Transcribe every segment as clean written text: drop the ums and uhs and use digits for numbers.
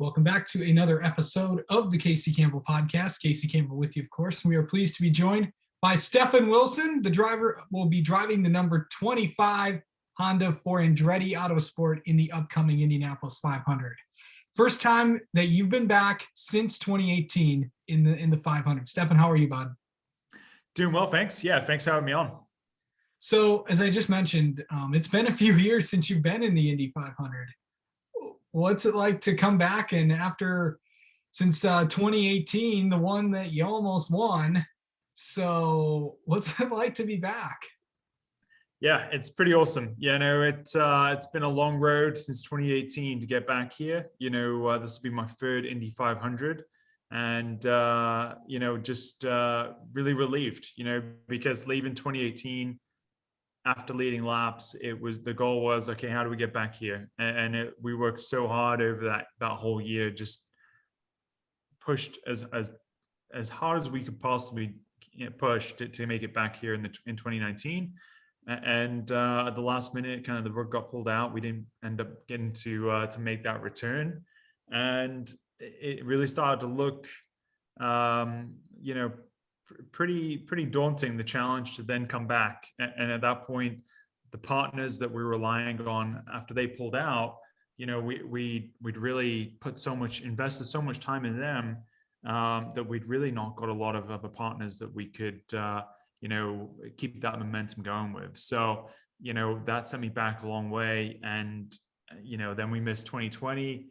Welcome back to another episode of the Casey Campbell podcast. Casey Campbell with you, of course. We are pleased to be joined by Stefan Wilson. The driver will be driving the number 25 Honda for Andretti Autosport in the upcoming Indianapolis 500. First time that you've been back since 2018 in the 500. Stefan, how are you, bud? Doing well, thanks. Yeah, thanks for having me on. So, as I just mentioned, it's been a few years since you've been in the Indy 500. What's it like to come back and since 2018, the one that you almost won? So, what's it like to be back? Yeah, it's pretty awesome. Yeah, no, it's been a long road since 2018 to get back here. This will be my third Indy 500, and just really relieved. Because leaving 2018 after leading laps, the goal was, okay, how do we get back here? And we worked so hard over that whole year, just pushed as hard as we could possibly push to make it back here in 2019. And at the last minute, kind of the rug got pulled out. We didn't end up getting to make that return, and it really started to look, pretty daunting, the challenge to then come back. And at that point, the partners that we were relying on after they pulled out, we'd really invested so much time in them, that we'd really not got a lot of other partners that we could keep that momentum going with. So that sent me back a long way. And then we missed 2020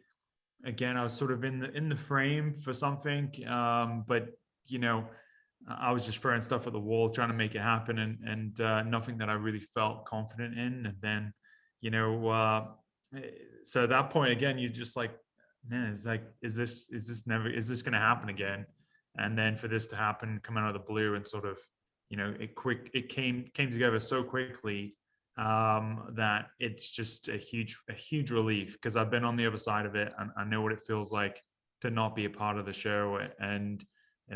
again. I was sort of in the frame for something, but I was just throwing stuff at the wall, trying to make it happen, and nothing that I really felt confident in. And then, so at that point again, you're just like, man, is this going to happen again? And then for this to happen, come out of the blue, and sort of, it came together so quickly, that it's just a huge relief, because I've been on the other side of it, and I know what it feels like to not be a part of the show. And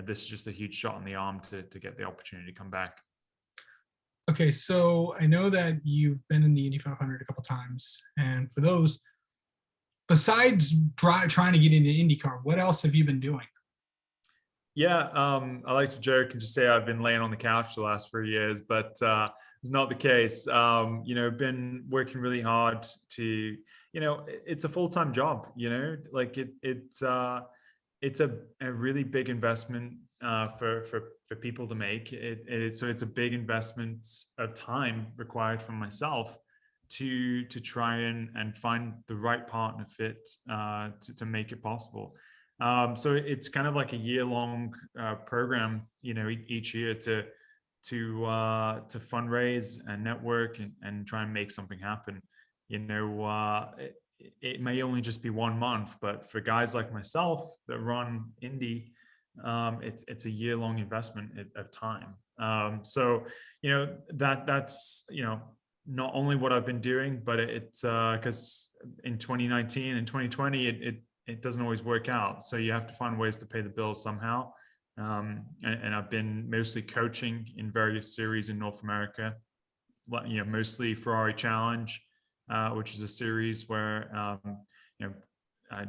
this is just a huge shot in the arm to get the opportunity to come back. Okay, so I know that you've been in the Indy 500 a couple times, and for those, besides trying to get into IndyCar, what else have you been doing? Yeah, I like to joke and just say I've been laying on the couch the last 3 years, but it's not the case. Been working really hard to, it's a full-time job. Like it's a really big investment for people to make. So it's a big investment of time required from myself to try and find the right partner fit to make it possible. So it's kind of like a year-long program, each year to fundraise and network and try and make something happen. It may only just be 1 month, but for guys like myself that run Indy, it's a year-long investment of time. So that's not only what I've been doing, but it's because in 2019 and 2020 it doesn't always work out. So you have to find ways to pay the bills somehow. And I've been mostly coaching in various series in North America, mostly Ferrari Challenge, which is a series where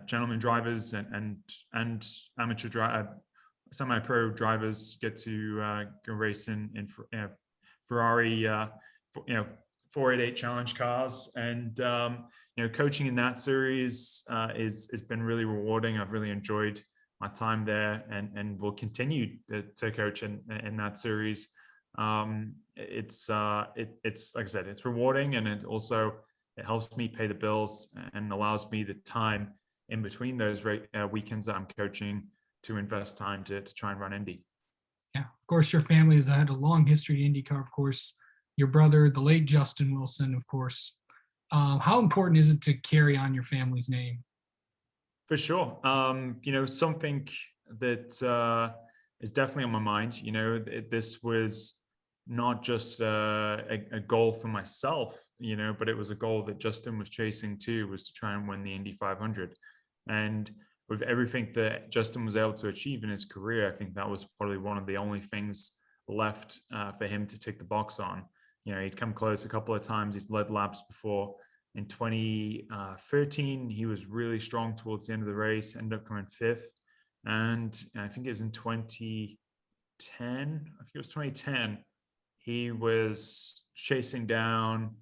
gentlemen drivers and amateur semi-pro drivers get to go race in Ferrari 488 challenge cars. And coaching in that series has been really rewarding. I've really enjoyed my time there, and will continue to coach in that series. It's like I said, it's rewarding, and it helps me pay the bills and allows me the time in between those weekends that I'm coaching to invest time to try and run Indy. Yeah, of course, your family has had a long history in IndyCar, of course. Your brother, the late Justin Wilson, of course. How important is it to carry on your family's name? For sure. Something that is definitely on my mind. This was not just a goal for myself, but it was a goal that Justin was chasing too, was to try and win the Indy 500. And with everything that Justin was able to achieve in his career, I think that was probably one of the only things left for him to tick the box on. He'd come close a couple of times. He's led laps before, In 2013, he was really strong towards the end of the race, ended up coming fifth. And I think it was in 2010, I think it was 2010, he was chasing down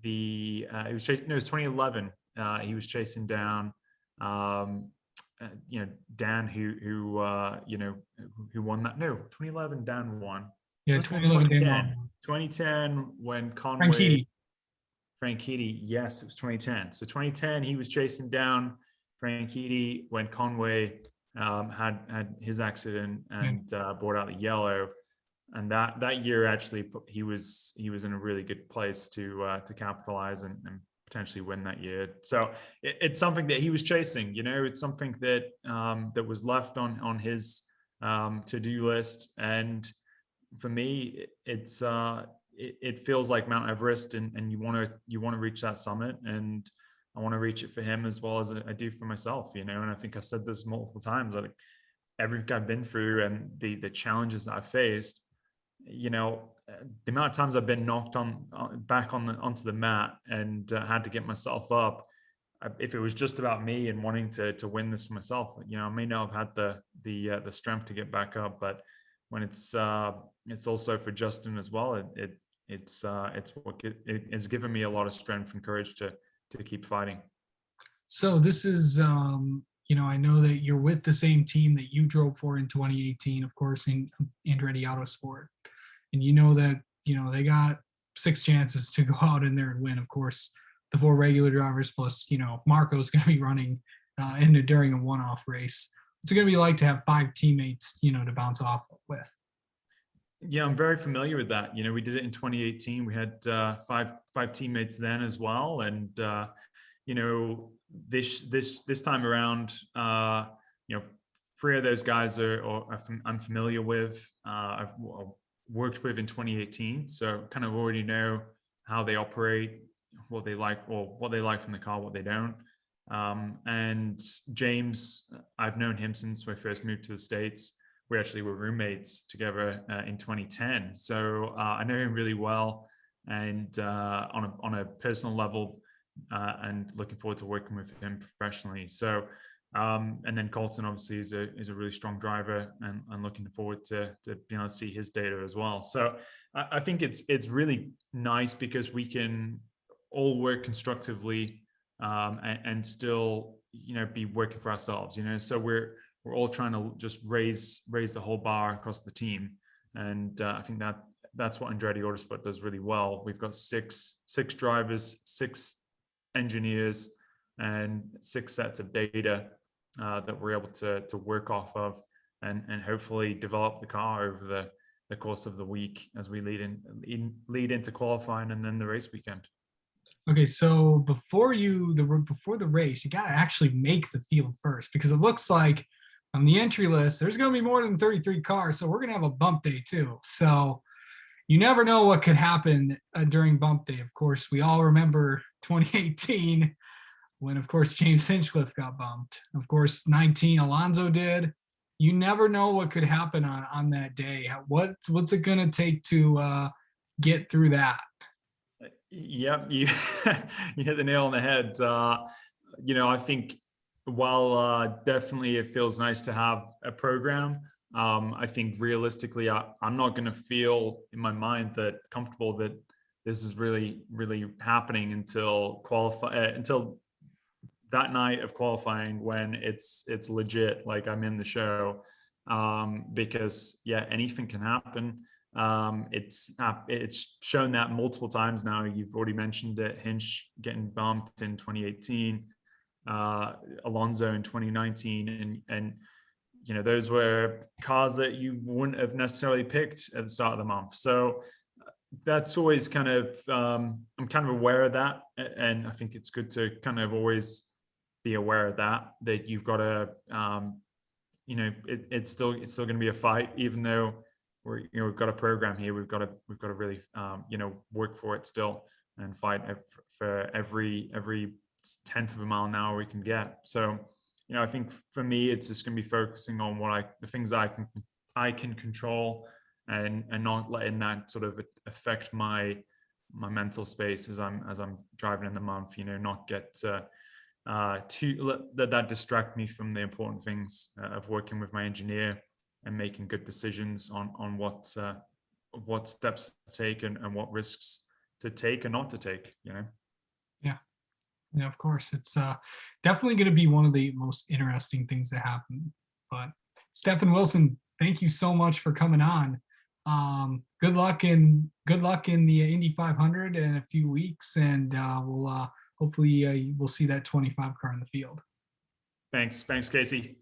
it was 2011. He was chasing down, Dan, who won that. No, 2011, Dan won. Yeah, Must have been 2011 Dan 2010. won. 2010 when Franchitti. Franchitti, yes, it was 2010. So 2010, he was chasing down Franchitti when Conway had his accident and brought out the yellow. And that year, actually, he was in a really good place to capitalize and potentially win that year. So it's something that he was chasing. It's something that that was left on his to-do list. And for me, it feels like Mount Everest, and you want to reach that summit, and I want to reach it for him as well as I do for myself. And I think I've said this multiple times. Like everything I've been through and the challenges that I've faced, the amount of times I've been knocked onto the mat and had to get myself up. If it was just about me and wanting to win this for myself, I may not have had the strength to get back up. But when it's also for Justin as well, it has given me a lot of strength and courage to keep fighting. So this is, I know that you're with the same team that you drove for in 2018, of course, in Andretti Autosport. And that, they got 6 chances to go out in there and win. Of course, the 4 regular drivers plus, Marco's going to be running during a one-off race. What's it going to be like to have 5 teammates, to bounce off with? Yeah, I'm very familiar with that. We did it in 2018. We had five teammates then as well. And, this time around, 3 of those guys I'm familiar with. I've worked with in 2018, so kind of already know how they operate, what they like from the car, what they don't. And James, I've known him since I first moved to the States. We actually were roommates together in 2010, so I know him really well, and on a personal level, and looking forward to working with him professionally. So. And then Colton obviously is a really strong driver, and looking forward to being able to see his data as well. So I think it's really nice because we can all work constructively and still be working for ourselves. So we're all trying to just raise the whole bar across the team, and I think that's what Andretti Autosport does really well. We've got six drivers, 6 engineers, and 6 sets of data that we're able to work off of, and hopefully develop the car over the course of the week as we lead into qualifying and then the race weekend. Okay, so before the race, you got to actually make the field first, because it looks like on the entry list there's going to be more than 33 cars, so we're going to have a bump day too. So you never know what could happen during bump day. Of course, we all remember 2018 when, of course, James Hinchcliffe got bumped. Of course, 19 Alonso did. You never know what could happen on that day. What's it going to take to get through that? Yep, you hit the nail on the head. I think while definitely it feels nice to have a program, I think realistically, I'm not going to feel in my mind that comfortable that this is really, really happening until that night of qualifying, when it's legit, like I'm in the show, because anything can happen. It's shown that multiple times now. You've already mentioned it, Hinch getting bumped in 2018, Alonso in 2019, and those were cars that you wouldn't have necessarily picked at the start of the month. So that's always kind of I'm kind of aware of that, and I think it's good to kind of always be aware of that you've got to it's still going to be a fight, even though we've got a program here. We've got to really work for it still, and fight for every 1/10 of a mile an hour we can get. So I think for me, it's just going to be focusing on the things I can control, and not letting that sort of affect my my mental space as I'm driving in the month. Not get that distract me from the important things of working with my engineer and making good decisions on what steps to take and what risks to take and not to take. Yeah. Yeah, of course. It's definitely going to be one of the most interesting things that happen. But Stefan Wilson, thank you so much for coming on. Good luck in the Indy 500 in a few weeks, and we'll hopefully we'll see that 25 car in the field. Thanks, Casey.